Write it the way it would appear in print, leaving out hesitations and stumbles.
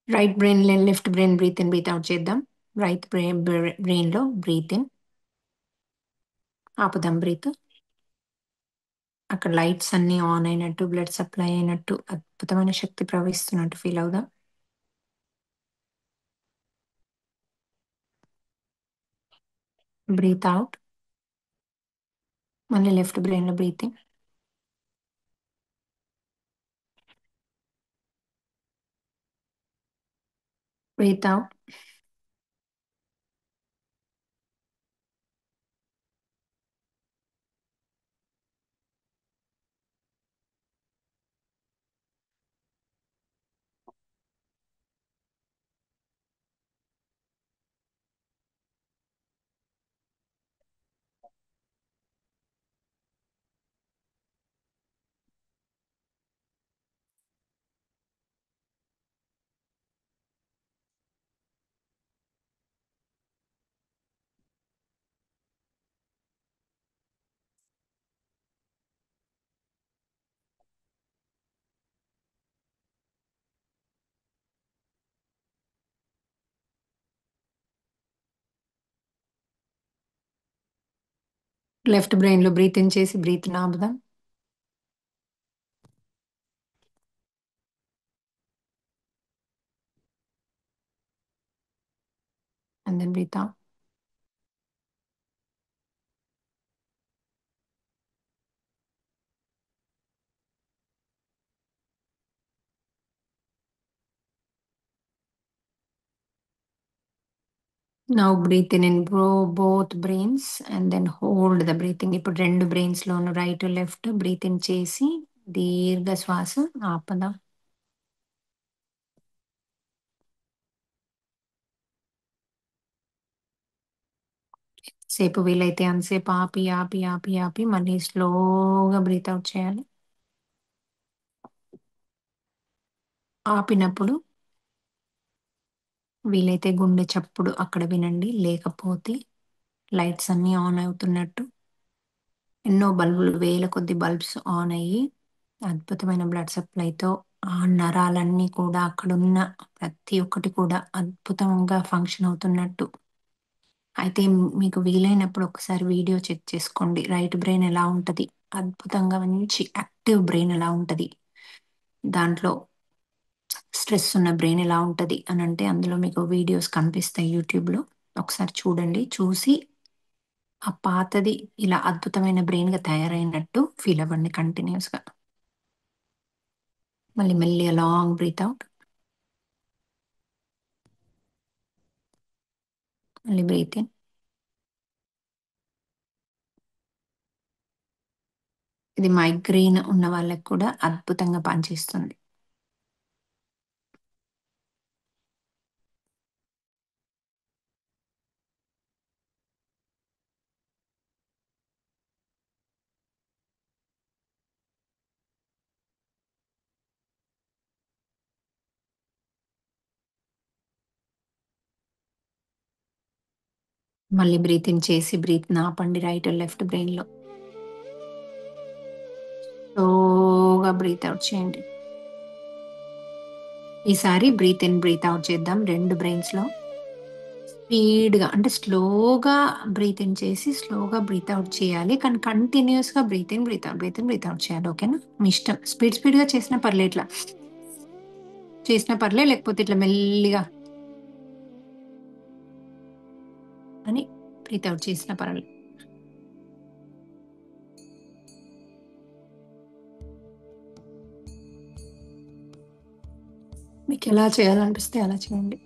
Right brain left brain breathe in breathe out చేద్దాం. Right బ్రెయిన్లో breathe in ఆపుదాం breathe. అక్కడ లైట్స్ అన్నీ ఆన్ అయినట్టు, బ్లడ్ సప్లై అయినట్టు, అద్భుతమైన శక్తి ప్రవహిస్తున్నట్టు ఫీల్ అవుదాం. Breathe out. మళ్ళీ లెఫ్ట్ బ్రెయిన్లో breathe in. Breathe out. Left బ్రెయిన్లో బ్రీత్ ఇన్ చేసి బ్రీత్ ఆపుదాం. And then breathe out. Now breathe in both brains and then hold the breathing. ఇప్పుడు రెండు బ్రెయిన్స్ లోను రైట్ లెఫ్ట్ బ్రీత్ ఇన్ చేసి దీర్ఘ శ్వాస ఆపదాం. సేపు వీలైతే అంతసేపు ఆపి ఆపి ఆపి ఆపి మళ్ళీ స్లోగా బ్రీత్ అవుట్ చేయాలి. ఆపినప్పుడు వీలైతే గుండె చప్పుడు అక్కడ వినండి, లేకపోతే లైట్స్ అన్నీ ఆన్ అవుతున్నట్టు, ఎన్నో బల్బులు వేల కొద్ది బల్బ్స్ ఆన్ అయ్యి అద్భుతమైన బ్లడ్ సప్లైతో ఆ నరాలన్నీ కూడా అక్కడున్న ప్రతి ఒక్కటి కూడా అద్భుతంగా ఫంక్షన్ అవుతున్నట్టు. అయితే మీకు వీలైనప్పుడు ఒకసారి వీడియో చెక్ చేసుకోండి. రైట్ బ్రెయిన్ ఎలా ఉంటది? అద్భుతంగా మంచి యాక్టివ్ బ్రెయిన్ ఎలా ఉంటది? దాంట్లో స్ట్రెస్ ఉన్న బ్రెయిన్ ఎలా ఉంటది అనంటే అందులో మీకు వీడియోస్ కనిపిస్తాయి యూట్యూబ్‌లో. ఒకసారి చూడండి. చూసి ఆ పాతది ఇలా అద్భుతమైన బ్రెయిన్‌గా తయారైనట్టు ఫీల్ అవ్వండి కంటిన్యూయస్‌గా. మళ్ళీ మెల్లిగా లాంగ్ బ్రీత్ ఔట్. మళ్ళీ బ్రీత్ ఇన్. ఇది మైగ్రేన్ ఉన్న వాళ్ళకి కూడా అద్భుతంగా పనిచేస్తుంది. మళ్ళీ బ్రీత్ ఇన్ చేసి బ్రీత్‌ని ఆపండి రైట్, లెఫ్ట్ బ్రెయిన్‌లో. స్లోగా బ్రీత్ ఔట్ చేయండి. ఈసారి బ్రీత్ ఇన్, బ్రీత్ ఔట్ చేద్దాం 2 బ్రెయిన్స్‌లో. స్పీడ్‌గా అంటే స్లోగా బ్రీత్ ఇన్ చేసి, స్లోగా బ్రీత్ ఔట్ చేయాలి. కానీ కంటిన్యూయస్‌గా breathe in, breathe out, breathe in, breathe out చేయాలి. ఓకేనా? మీ ఇష్టం. స్పీడ్‌గా చేసినా పర్లే ఇట్లా. చేసినా పర్లే, లేకపోతే ఇట్లా మెల్లిగా అని బ్రీత్ ఔట్ చేసినా పర్వాలేదు. మీకెలా చేయాలనిపిస్తే అలా చేయండి.